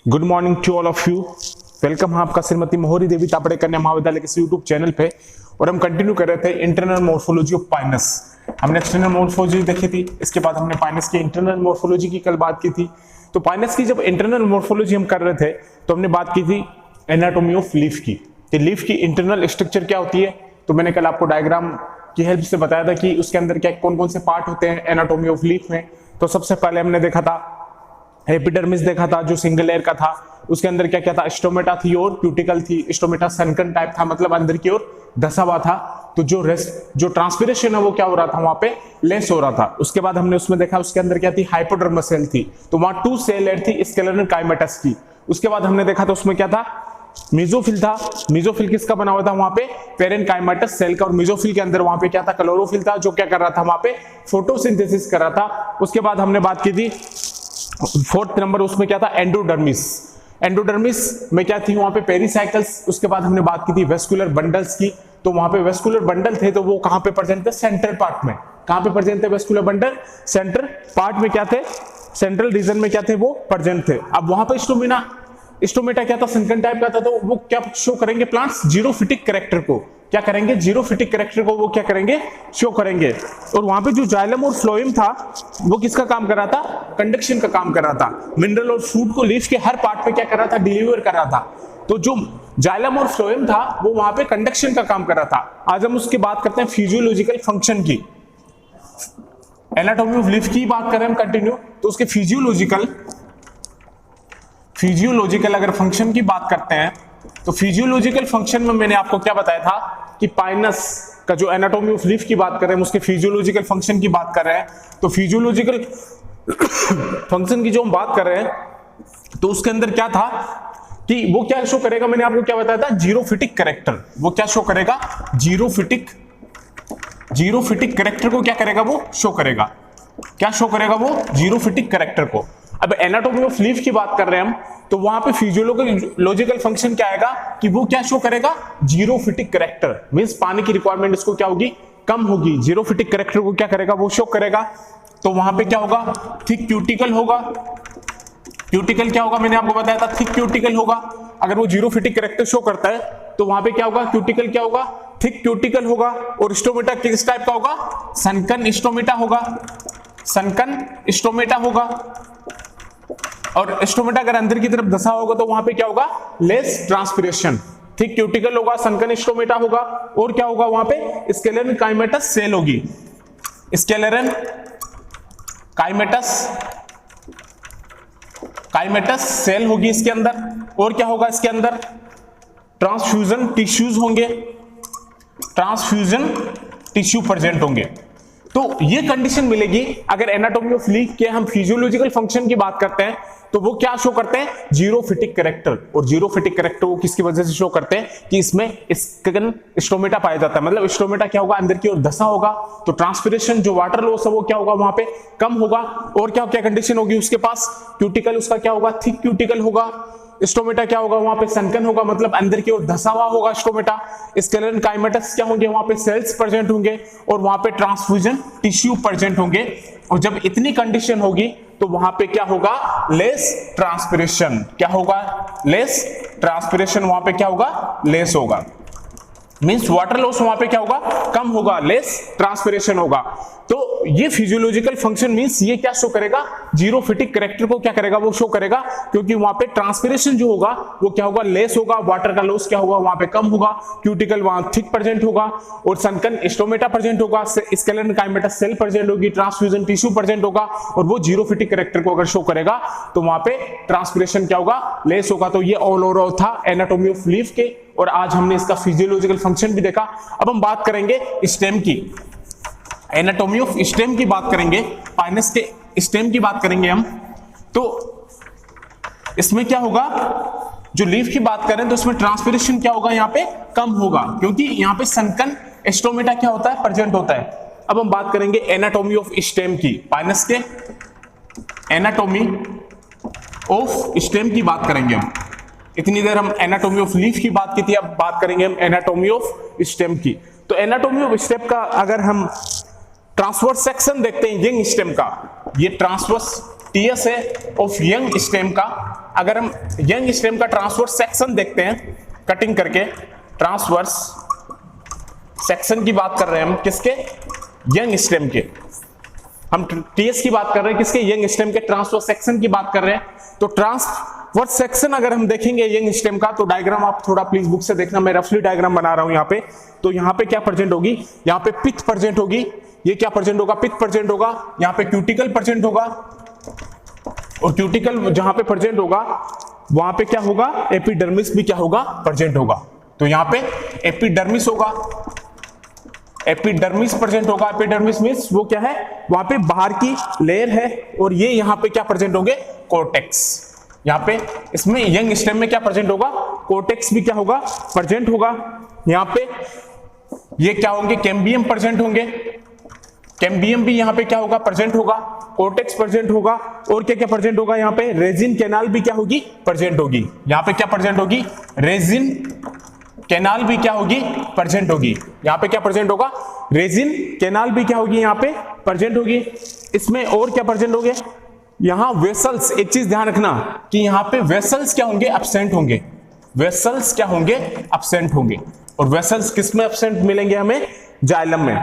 Good morning to all of you. Welcome है आपका श्रीमती मोहरी देवी तापड़े कन्या महाविद्यालय के यूट्यूब चैनल पे। और हम कंटिन्यू कर रहे थे इंटरनल मॉर्फोलॉजी ऑफ पाइनस। हमने एक्सटर्नल मॉर्फोलॉजी देखी थी, इसके बाद हमने पाइनस की इंटरनल मॉर्फोलॉजी की कल बात की थी। तो पाइनस की जब इंटरनल मॉर्फोलॉजी हम कर रहे थे तो हमने बात की थी एनाटॉमी ऑफ लीफ की, कि लीफ की इंटरनल स्ट्रक्चर क्या होती है। तो मैंने कल आपको डायग्राम की हेल्प से बताया था कि उसके अंदर क्या कौन कौन से पार्ट होते हैं एनाटॉमी ऑफ लीफ में। तो सबसे पहले हमने देखा था एपिडर्मिस देखा था जो सिंगल लेयर का था। उसके अंदर क्या क्या था, स्टोमेटा थी और क्यूटिकल थी। स्टोमेटा सनकन टाइप था, मतलब अंदर की ओर धसा हुआ था। तो जो ट्रांसपिरेशन है वो क्या हो रहा था, वहां पे लेस हो रहा था। उसके बाद हमने उसमें देखा उसके अंदर क्या थी, हाइपोडर्मस सेल थी। तो वहां 2 सेल लेयर थी स्केलेटल काइमेटस की। उसके बाद हमने देखा था उसमें क्या था, मेसोफिल था। मेसोफिल किसका बना हुआ था, वहां पे पेरेनकाइमेटस सेल का। और मेसोफिल के अंदर वहां पे क्या था, क्लोरोफिल था, जो क्या कर रहा था, वहां पे फोटोसिंथेसिस कर रहा था। उसके बाद हमने बात की थी 4th नंबर, उसमें क्या था, एंडोडर्मिस। एंडोडर्मिस में क्या थी, वहां पे पेरिसाइकल्स। उसके बाद हमने बात की थी वेस्कुलर बंडल्स की। तो वहां पे वेस्कुलर बंडल थे, तो वो कहां पे प्रेजेंट थे, सेंट्रल पार्ट में। कहां पे प्रेजेंट थे वेस्कुलर बंडल, सेंट्रल पार्ट में क्या थे, सेंट्रल रीजन में क्या थे, वो प्रेजेंट थे। अब वहां पे स्टोमेटा क्या था, सनकन टाइप का था। तो वो क्या शो करेंगे, प्लांट्स जीरोफिटिक कैरेक्टर को क्या करेंगे, जीरोफिटिक कैरेक्टर को वो क्या करेंगे, शो करेंगे। और वहां पे जो जाइलम और फ्लोएम था वो किसका काम कर रहा था, कंडक्शन का काम कर रहा था। मिनरल और फूड को लीफ के हर पार्ट पे क्या कर रहा था, डिलीवर कर रहा था। तो जो जाइलम और फ्लोएम था वो वहां पे कंडक्शन का काम कर रहा था। आज हम उसकी बात करते हैं फिजियोलॉजिकल फंक्शन की। एनाटॉमी ऑफ लीफ की बात करें हम कंटिन्यू, तो उसके फिजियोलॉजिकल अगर फंक्शन की बात करते हैं तो फिजियोलॉजिकल फंक्शन में मैंने आपको क्या बताया था कि पाइनस का जो एनाटॉमी ऑफ लीफ की बात कर रहे हैं उसके फिजियोलॉजिकल फंक्शन की बात कर रहे हैं। तो फिजियोलॉजिकल फंक्शन की जो हम बात कर रहे हैं तो उसके अंदर क्या था कि वो क्या शो करेगा, मैंने आपको क्या बताया था, जीरोफिटिक कैरेक्टर। वो क्या शो करेगा, जीरोफिटिक कैरेक्टर को क्या करेगा, वो शो करेगा। क्या शो करेगा, वो जीरोफिटिक कैरेक्टर को। अब एनाटॉमी ऑफ लीफ की बात कर रहे हैं हम, तो वहां पे फिजियोलॉजिकल फंक्शन क्या आएगा कि वो क्या शो करेगा, जीरोफिटिक कैरेक्टर। मींस पानी की रिक्वायरमेंट इसको क्या होगी, कम होगी। जीरोफिटिक कैरेक्टर को क्या करेगा, वो शो करेगा। तो वहां पे क्या होगा, थिक क्यूटिकल होगा। क्यूटिकल क्या होगा, मैंने आपको बताया था, थिक क्यूटिकल होगा। अगर वो जीरोफिटिक कैरेक्टर शो करता है तो वहां पे क्या होगा, क्यूटिकल क्या होगा, थिक क्यूटिकल होगा। और स्टोमेटा किस टाइप का होगा, सनकन स्टोमेटा होगा। सनकन स्टोमेटा होगा। और स्टोमेटा अगर अंदर की तरफ धसा होगा तो वहां पे क्या होगा, लेस ट्रांसपिरेशन। थिक क्यूटिकल होगा, सनकन स्टोमेटा होगा। और क्या होगा, वहां पे स्केलेटल काइमेटस सेल होगी। स्केलेटल काइमेटस सेल होगी इसके अंदर। और क्या होगा इसके अंदर, ट्रांसफ्यूजन टिश्यूज होंगे, ट्रांसफ्यूजन टिश्यू प्रेजेंट होंगे। तो ये कंडीशन मिलेगी अगर एनाटॉमी ऑफ लीफ के हम फिजियोलॉजिकल फंक्शन की बात करते हैं तो वो क्या शो करते हैं, जीरोफिटिक कैरेक्टर। और जीरोफिटिक कैरेक्टर वो किसकी वजह से शो करते हैं कि इसमें स्कन स्टोमेटा पाया जाता है। मतलब स्टोमेटा क्या होगा, अंदर की ओर धसा होगा। तो ट्रांसपिरेशन जो वाटर लॉस है वो क्या होगा, वहां पे कम होगा। और क्या क्या कंडीशन होगी उसके पास, क्यूटिकल उसका क्या होगा, थिक क्यूटिकल होगा। स्टोमेटा क्या होगा, वहां पे सनकन होगा, मतलब अंदर की ओर धसा हुआ होगा स्टोमेटा। स्केलेटल काइमेटस क्या होंगे, वहां पे सेल्स प्रेजेंट होंगे। और वहां पे ट्रांसफ्यूजन टिश्यू प्रेजेंट होंगे। और जब इतनी कंडीशन होगी तो वहां पे क्या होगा, लेस ट्रांसपिरेशन। क्या होगा, लेस ट्रांसपिरेशन। वहां पे क्या होगा, लेस होगा। मींस वाटर लॉस वहां पे क्या होगा, कम होगा, लेस ट्रांसपिरेशन होगा। तो ये फिजियोलॉजिकल फंक्शन मींस ये क्या शो करेगा, जीरोफिटिक कैरेक्टर को क्या करेगा, वो शो करेगा। क्योंकि वहां पे ट्रांसपिरेशन जो होगा वो क्या होगा, लेस होगा। वाटर का लॉस क्या होगा, वहां पे कम होगा। क्यूटिकल वहां थिक प्रेजेंट होगा। और सनकन स्टोमेटा प्रेजेंट होगा। स्केलेटल काइमेटस सेल प्रेजेंट होगी। ट्रांसफ्यूजन टिश्यू प्रेजेंट होगा। और वो जीरोफिटिक कैरेक्टर को अगर शो करेगा तो वहां पे ट्रांसपिरेशन क्या होगा, लेस होगा। तो ये ऑल ओवरऑल था एनाटॉमी ऑफ लीफ के। और आज हमने इसका फिजियोलॉजिकल फंक्शन भी देखा। अब हम बात करेंगे स्टेम की, एनाटॉमी ऑफ स्टेम की बात करेंगे, पाइनस के स्टेम की बात करेंगे हम। तो इसमें क्या होगा, जो लीफ की बात करें तो इसमें ट्रांसपिरेशन क्या होगा, यहाँ पे कम होगा। क्योंकि यहाँ पे सनकन स्टोमेटा क्या होता है, प्रेजेंट होता है। अब हम बात करेंगे एनाटॉमी ऑफ स्टेम की, पाइनस के एनाटॉमी ऑफ स्टेम की बात करेंगे हम। इतनी देर हम एनाटॉमी ऑफ लीफ की बात की थी, अब बात करेंगे हम एनाटॉमी ऑफ स्टेम की। तो एनाटॉमी ऑफ स्टेम का अगर हम ट्रांसवर्स सेक्शन देखते हैं यंग स्टेम का, ये ट्रांसवर्स टीएस है ऑफ यंग स्टेम का। अगर हम यंग स्टेम का ट्रांसवर्स सेक्शन देखते हैं कटिंग करके, ट्रांसवर्स सेक्शन की बात कर रहे हैं हम किसके, यंग स्टेम के, हम टीएस की बात कर रहे हैं किसके, यंग स्टेम के ट्रांसवर्स सेक्शन की बात कर रहे हैं। तो ट्रांसवर्स सेक्शन अगर हम देखेंगे यंग स्टेम का, तो डायग्राम आप थोड़ा प्लीज बुक से देखना, मैं रफली डायग्राम बना रहा हूं यहाँ पे। तो यहाँ पे क्या प्रेजेंट होगी, यहाँ पे पिथ प्रेजेंट होगी, ये क्या प्रेजेंट होगा, पिथ प्रेजेंट होगा, यहाँ पे क्यूटिकल प्रेजेंट होगा, और क्यूटिकल जहां पे प्रेजेंट होगा वहां पे क्या होगा, एपिडर्मिस भी क्या होगा, प्रेजेंट होगा। तो यहाँ पे एपिडर्मिस होगा, एपिडर्मिस प्रेजेंट होगा। एपिडर्मिस मींस वो क्या है, वहां पे बाहर की लेयर है, और ये यहाँ पे क्या प्रेजेंट होंगे, कोर्टेक्स। यहाँ पे इसमें यंग स्टेम में क्या प्रेजेंट होगा, कोर्टेक्स भी क्या होगा, प्रेजेंट होगा। यहाँ पे ये क्या होंगे, कैम्बियम प्रेजेंट होंगे, कैम्बियम भी यहाँ पे क्या होगा, प्रेजेंट होगा, कोर्टेक्स प्रेजेंट होगा, और क्या क्या प्रेजेंट होगा, यहाँ पे रेजिन कैनाल भी क्या होगी, प्रेजेंट होगी। यहाँ पे क्या प्रेजेंट होगी, रेजिन कैनाल भी क्या होगी, प्रेजेंट होगी। यहाँ पे क्या प्रेजेंट होगा, रेजिन कैनाल भी क्या होगी, यहाँ पे प्रेजेंट होगी। इसमें और क्या प्रेजेंट होंगे, यहाँ वेसल्स, एक चीज ध्यान रखना कि यहाँ पे वेसल्स क्या होंगे, एब्सेंट होंगे, वेसल्स क्या होंगे, एब्सेंट होंगे। और वेसल्स किस में एब्सेंट मिलेंगे हमें, जाइलम में।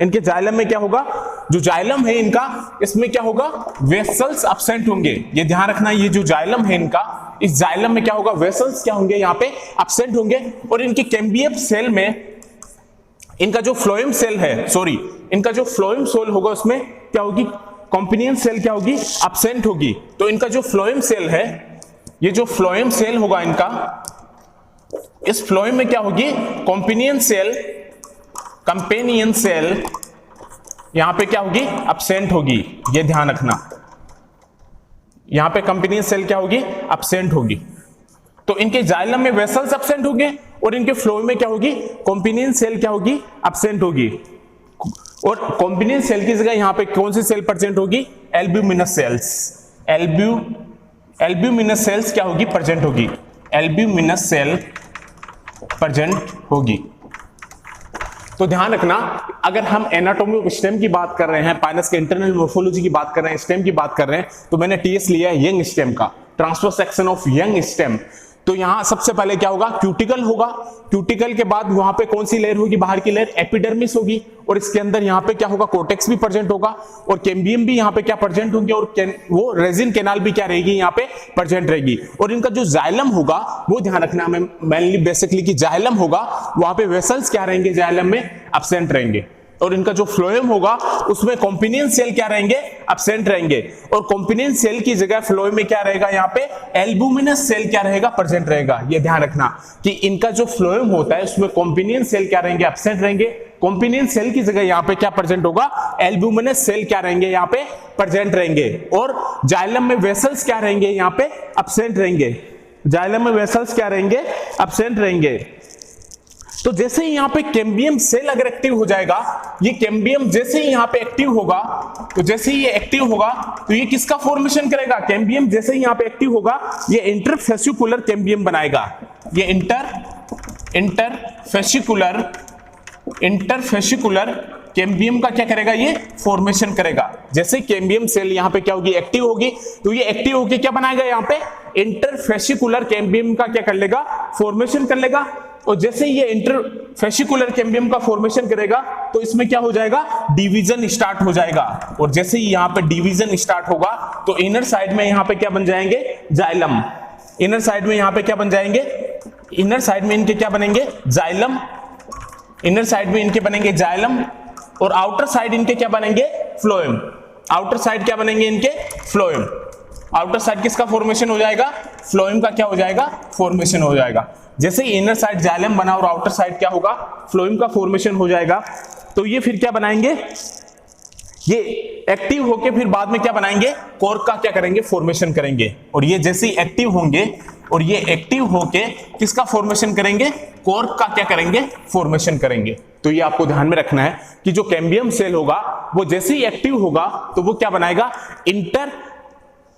इनके जाइलम में क्या होगा, जो जाइलम है इनका, इसमें क्या होगा, वेसल्स एब्सेंट होंगे। ये ध्यान रखना, ये जो जाइलम है इनका, इस जाइलम में क्या होगा, वेसल्स क्या होंगे, यहाँ पे एब्सेंट होंगे। और इनके कैम्बियम सेल में इनका जो फ्लोएम सेल है, सॉरी, इनका जो फ्लोएम सेल होगा उसमें क्या होगी, कॉम्पिनियन सेल क्या होगी, एब्सेंट होगी। तो इनका जो फ्लोएम सेल है, ये जो फ्लोएम सेल होगा इनका, इस फ्लोएम में क्या होगी, कॉम्पिनियन सेल, कंपेनियन सेल यहां पे क्या होगी, एब्सेंट होगी। ये ध्यान रखना, यहां पे कंपेनियन सेल क्या होगी, एब्सेंट होगी। तो इनके जाइलम में वेसल्स एब्सेंट होंगे, और इनके फ्लोएम में क्या होगी, कंपेनियन सेल क्या होगी, एब्सेंट होगी। और कंपेनियन सेल की जगह यहां पे कौन सी सेल प्रेजेंट होगी, एल्ब्यूमिनस सेल्स, एल्ब्यूमिनस सेल्स क्या होगी, प्रेजेंट होगी, एल्ब्यूमिनस सेल प्रेजेंट होगी। तो ध्यान रखना, अगर हम एनाटॉमी ऑफ स्टेम की बात कर रहे हैं, पाइनस के इंटरनल मोर्फोलॉजी की बात कर रहे हैं, स्टेम की बात कर रहे हैं, तो मैंने टीएस लिया है यंग स्टेम का, transverse section of young stem. तो यहां सबसे पहले क्या होगा, क्यूटिकल होगा, क्यूटिकल के बाद वहां पे कौन सी लेयर होगी, बाहर की लेयर, एपिडर्मिस होगी, और इसके अंदर यहां पे क्या होगा, कोर्टेक्स भी प्रेजेंट होगा, और कैम्बियम भी यहां पे क्या प्रेजेंट होंगे, और वो रेजिन कैनाल भी क्या रहेगी, यहां पे प्रेजेंट रहेगी। और इनका जो जाइलम होगा, वो ध्यान रखना हमें मेनली बेसिकली कि जाइलम होगा, वहां पे वेसल्स क्या रहेंगे, जाइलम में एब्सेंट रहेंगे। और इनका जो फ्लोएम होगा उसमें कॉम्पिनियन सेल क्या रहेंगे, एब्सेंट रहेंगे। और कॉम्पिनियन सेल की जगह फ्लोएम में क्या रहेगा, यहाँ पे एल्ब्यूमिनस सेल क्या रहेगा, प्रेजेंट रहेगा। ये ध्यान रखना कि इनका जो फ्लोएम होता है उसमें कॉम्पिनियन सेल क्या रहेंगे, एब्सेंट रहेंगे। कॉम्पिनियन सेल की जगह यहाँ पे क्या प्रेजेंट होगा, एल्ब्यूमिनस सेल क्या रहेंगे, यहाँ पे प्रेजेंट रहेंगे। और जाइलम में वेसल्स क्या रहेंगे, यहाँ पे एब्सेंट रहेंगे, जाइलम में वेसल्स क्या रहेंगे, एब्सेंट रहेंगे। तो जैसे ही यहाँ पे कैम्बियम सेल अगर एक्टिव हो जाएगा, ये कैम्बियम जैसे ही यहाँ पे एक्टिव होगा, तो जैसे ही ये एक्टिव होगा तो ये किसका फॉर्मेशन करेगा, कैम्बियम जैसे ही यहाँ पे एक्टिव होगा ये इंटरफेसिकुलर कैम्बियम बनाएगा। ये इंटरफेसिकुलर कैम्बियम का क्या करेगा, ये फॉर्मेशन करेगा। जैसे कैम्बियम सेल यहाँ पे क्या होगी, एक्टिव होगी, तो ये एक्टिव होके क्या बनाएगा, यहाँ पे इंटरफेसिकुलर कैम्बियम का क्या कर लेगा, फॉर्मेशन कर लेगा। और जैसे ये इंटरफेसिकुलर कैम्बियम का फॉर्मेशन करेगा तो इसमें क्या हो जाएगा, डिवीजन स्टार्ट हो जाएगा। और जैसे ही यहाँ पे डिवीजन स्टार्ट होगा तो इनर साइड में यहाँ पे क्या बन जाएंगे, जाइलम। इनर साइड में यहाँ पे क्या बन जाएंगे, इनर साइड में इनके क्या बनेंगे, जाइलम। इनर साइड में इनके बनेंगे जाइलम, और आउटर साइड इनके क्या बनेंगे, फ्लोएम। आउटर साइड क्या बनेंगे इनके, फ्लोएम। आउटर साइड किसका फॉर्मेशन हो जाएगा, फ्लोएम का क्या हो जाएगा, फॉर्मेशन हो जाएगा। जैसे ही इनर साइड जाइलम बना और आउटर साइड क्या होगा, फ्लोएम का फॉर्मेशन हो जाएगा। तो ये फिर क्या बनाएंगे, ये एक्टिव होके फिर बाद में क्या बनाएंगे, कोर्क का क्या करेंगे, फॉर्मेशन करेंगे। और ये जैसे ही एक्टिव होंगे और ये एक्टिव होके किसका फॉर्मेशन करेंगे, कोर्क का क्या करेंगे, फॉर्मेशन करेंगे। तो ये आपको ध्यान में रखना है कि जो कैम्बियम सेल होगा वो जैसे ही एक्टिव होगा तो वो क्या बनाएगा,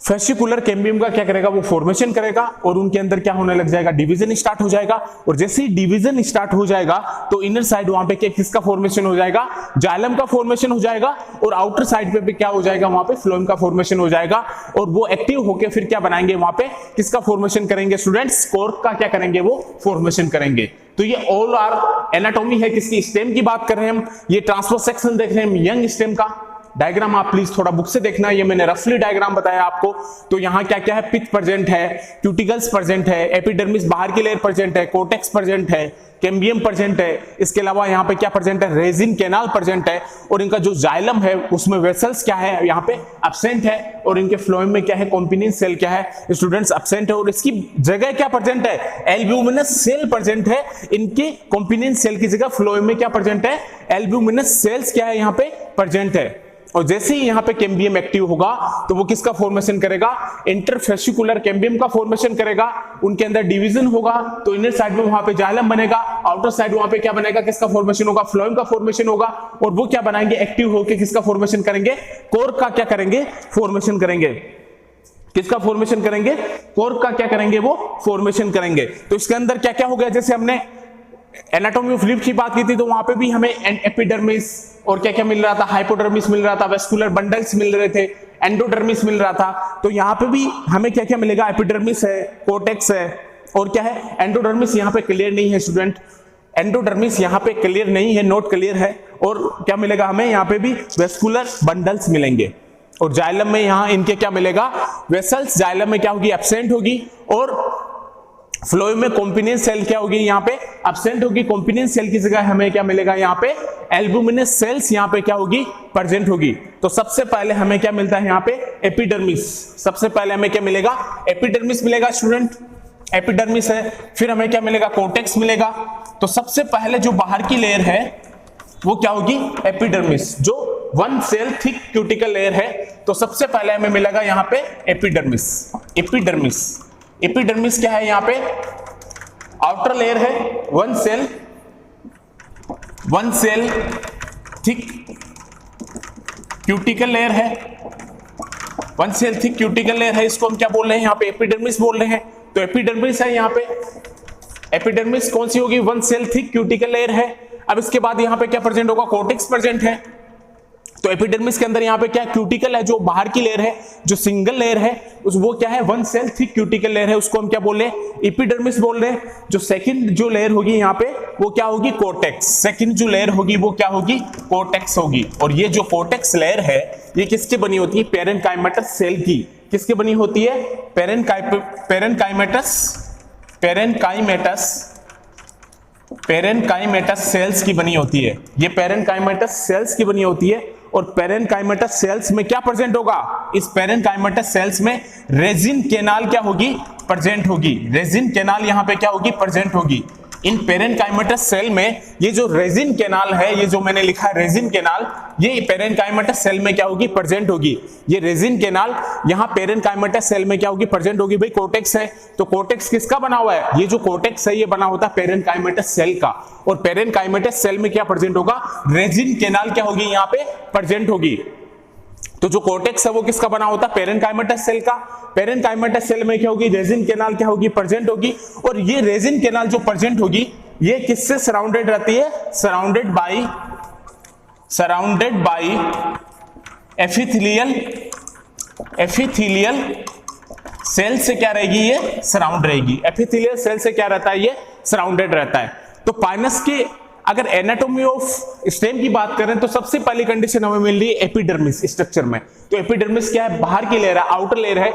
फेसिकुलर कैम्बियम का क्या करेगा, वो फॉर्मेशन करेगा और उनके अंदर क्या होने लग जाएगा, डिवीजन स्टार्ट हो जाएगा। और जैसे ही डिवीजन स्टार्ट हो जाएगा तो इनर साइड वहां पे किसका फॉर्मेशन हो जाएगा, जाइलम का फॉर्मेशन हो जाएगा। और आउटर साइड पे भी क्या हो जाएगा, वहां पे फ्लोएम का फॉर्मेशन हो जाएगा। और वो एक्टिव होकर फिर क्या बनाएंगे, वहां पे किसका फॉर्मेशन करेंगे स्टूडेंट्स, कॉर्क का क्या करेंगे, वो फॉर्मेशन करेंगे। तो ये ऑल आर एनाटॉमी है किसकी, स्टेम की बात कर रहे हैं हम। ये ट्रांसवर्स सेक्शन देख रहे हैं यंग स्टेम का। डायग्राम आप प्लीज थोड़ा बुक से देखना, ये मैंने रफली डायग्राम बताया आपको। तो यहाँ क्या क्या है, पिथ प्रेजेंट है, क्यूटिकल्स प्रेजेंट है, एपिडर्मिस बाहर की लेयर प्रेजेंट है, कोर्टेक्स प्रेजेंट है, कैम्बियम प्रेजेंट है। इसके अलावा यहाँ पे क्या प्रेजेंट है, रेजिन कैनाल प्रेजेंट है। और इनका जो जाइलम है उसमें वेसल्स क्या है, यहाँ पे एब्सेंट है। और इनके फ्लोएम में क्या है, कॉम्पिनेंस सेल क्या है स्टूडेंट्स, एब्सेंट है। और इसकी जगह क्या प्रेजेंट है, एल्ब्यूमिनस सेल प्रेजेंट है। इनके कॉम्पिनेंस सेल की जगह फ्लोएम में क्या प्रेजेंट है, एल्ब्यूमिनस सेल्स क्या है यहाँ पे प्रेजेंट है। और जैसे ही यहाँ पे कैम्बियम एक्टिव होगा तो वो किसका फॉर्मेशन करेगा, इंटरफेसिकुलर कैम्बियम का फॉर्मेशन करेगा। उनके अंदर डिवीजन होगा तो इनर साइड में वहां पे जाइलम बनेगा, आउटर साइड वहां पे क्या बनेगा, किसका फॉर्मेशन होगा, फ्लोएम का फॉर्मेशन होगा। और वो क्या बनाएंगे, एक्टिव होकर किसका फॉर्मेशन करेंगे, कॉर्क का क्या करेंगे, फॉर्मेशन करेंगे। किसका फॉर्मेशन करेंगे, कॉर्क का क्या करेंगे, वो फॉर्मेशन करेंगे। तो इसके अंदर क्या क्या हो गया, जैसे हमने एनाटॉमी ऑफ लिप की बात की थी तो वहां पे भी हमें एपिडर्मिस और क्या क्या मिल रहा था, हाइपोडर्मिस मिल रहा था, वेस्कुलर बंडल्स मिल रहे थे, एंडोडर्मिस मिल रहा था। तो यहाँ पे भी हमें क्या क्या मिलेगा, एपिडर्मिस है, कोर्टेक्स है और क्या है, एंडोडर्मिस यहाँ पे क्लियर नहीं है स्टूडेंट, एंडोडर्मिस यहाँ पे क्लियर नहीं है, नोट क्लियर है। और क्या मिलेगा हमें, यहाँ पे भी वेस्कुलर बंडल्स मिलेंगे। और जाइलम में यहाँ इनके क्या मिलेगा, वेसल्स जाइलम में क्या होगी, एब्सेंट होगी। और फ्लोएम में कॉम्पिनेंस सेल क्या होगी, यहाँ पे एब्सेंट होगी। कॉम्पिनेंस सेल की जगह हमें क्या मिलेगा, यहाँ पे एल्ब्यूमिनस सेल्स यहाँ पे क्या होगी, प्रेजेंट होगी। तो सबसे पहले हमें क्या मिलता है यहाँ पे, एपिडर्मिस। सबसे पहले हमें क्या मिलेगा, एपिडर्मिस मिलेगा स्टूडेंट, एपिडर्मिस है। फिर हमें क्या मिलेगा, कोर्टेक्स मिलेगा। तो सबसे पहले जो बाहर की लेयर है वो क्या होगी, एपिडर्मिस, जो one cell thick cuticle layer है। तो सबसे पहले हमें मिलेगा यहाँ पे एपिडर्मिस। एपिडर्मिस, एपिडर्मिस क्या है, यहाँ पे आउटर लेयर है, one cell thick cuticle layer है, one cell thick cuticle layer है। इसको हम क्या बोल रहे हैं, यहाँ पे एपिडर्मिस बोल रहे हैं। तो एपिडर्मिस है यहाँ पे, एपिडर्मिस कौन सी होगी, one cell thick cuticle layer है। अब इसके बाद यहाँ पे क्या प्रेजेंट होगा, कोर्टेक्स प्रेजेंट है। तो एपिडर्मिस के अंदर यहाँ पे क्या क्यूटिकल है, जो बाहर की लेयर है, जो सिंगल लेयर है वो क्या है, one cell thick cuticle layer है, उसको हम क्या बोल रहे हैं, एपिडर्मिस बोल रहे हैं। जो सेकंड जो लेयर होगी यहाँ पे वो क्या होगी, कोर्टेक्स। सेकंड जो लेयर होगी वो क्या होगी, कोर्टेक्स होगी। और ये जो कोर्टेक्स लेयर है ये किसकी बनी होती है, पेरेन्काइमेटस सेल की। किसकी बनी होती है, पेरेन्काइमेटस सेल्स की बनी होती है। ये पेरेन्काइमेटस सेल्स की बनी होती है। और पेरेन्काइमेटस सेल्स में क्या प्रेजेंट होगा, इस पेरेन्काइमेटस सेल्स में रेजिन कैनाल क्या होगी, प्रेजेंट होगी। रेजिन कैनाल यहाँ पे क्या होगी, प्रेजेंट होगी। इन पेरेन्काइमेटस सेल में ये जो रेजिन कैनाल है, ये जो मैंने लिखा है रेजिन कैनाल, ये पेरेन्काइमेटस सेल में क्या होगी, प्रेजेंट होगी। ये रेजिन कैनाल यहाँ पेरेन्काइमेटस सेल में क्या होगी, प्रेजेंट होगी। भाई कोर्टेक्स है तो कोर्टेक्स किसका बना हुआ है, ये जो कोर्टेक्स है ये बना होता है पेरेन्काइमेटस सेल का। और पेरेन्काइमेटस सेल में क्या प्रेजेंट होगा, रेजिन कैनाल क्या होगी, यहाँ पे प्रेजेंट होगी। तो जो कोर्टेक्स है वो किसका बना होता है, पेरेन्काइमेटस सेल का। पेरेन्काइमेटस सेल में क्या होगी, रेजिन कैनाल क्या होगी, प्रेजेंट होगी। और ये रेजिन कैनाल जो प्रेजेंट होगी ये किससे सराउंडेड रहती है, सराउंडेड बाय एपिथेलियल सेल से क्या रहेगी, ये सराउंड रहेगी। एपिथेलियल सेल से क्या रहता है, ये सराउंडेड रहता है। तो पाइनस के अगर एनाटॉमी ऑफ स्टेम की बात करें तो सबसे पहली कंडीशन हमें मिल रही है एपिडर्मिस स्ट्रक्चर में। तो एपिडर्मिस क्या है, बाहर की लेयर है, आउटर लेयर है,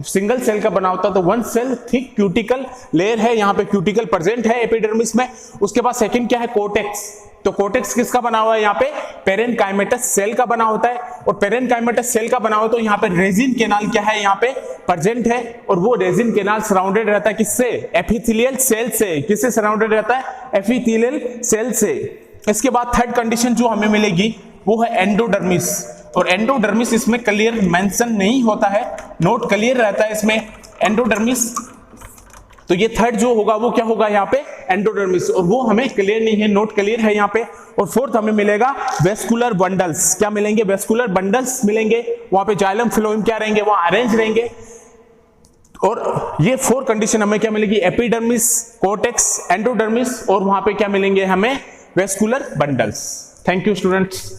सिंगल सेल का बना होता है। तो one cell thick cuticle layer है, यहाँ पे क्यूटिकल प्रेजेंट है एपिडर्मिस में। उसके बाद सेकंड क्या है, कोर्टेक्स। तो कोर्टेक्स किसका बना हुआ है, यहाँ पे पेरेन्काइमेटस सेल का बना होता है। और पेरेन्काइमेटस सेल का बना हुआ तो यहाँ पे रेजिन कैनाल क्या है, यहाँ पे प्रेजेंट है। और वो रेजिन कैनाल सराउंडेड रहता है किससे, एपिथेलियल सेल से। किससे सराउंडेड रहता है, एपिथेलियल सेल से। इसके बाद थर्ड कंडीशन जो हमें मिलेगी वो है एंडोडर्मिस। और एंडोडर्मिस इसमें क्लियर मेंशन नहीं होता है, नोट क्लियर रहता है इसमें एंडोडर्मिस। तो ये थर्ड जो होगा वो क्या होगा, यहाँ पे एंडोडर्मिस, और वो हमें क्लियर नहीं है, नोट क्लियर है यहाँ पे। और फोर्थ हमें मिलेगा वेस्कुलर बंडल्स। क्या मिलेंगे? वेस्कुलर बंडल्स मिलेंगे। वहां पे जाइलम फ्लोएम क्या रहेंगे? वहां अरेंज रहेंगे। और ये 4 कंडीशन हमें क्या मिलेगी? एपिडर्मिस, कोर्टेक्स, एंडोडर्मिस, और वहां पे क्या मिलेंगे हमें? Vascular bundles. Thank you students.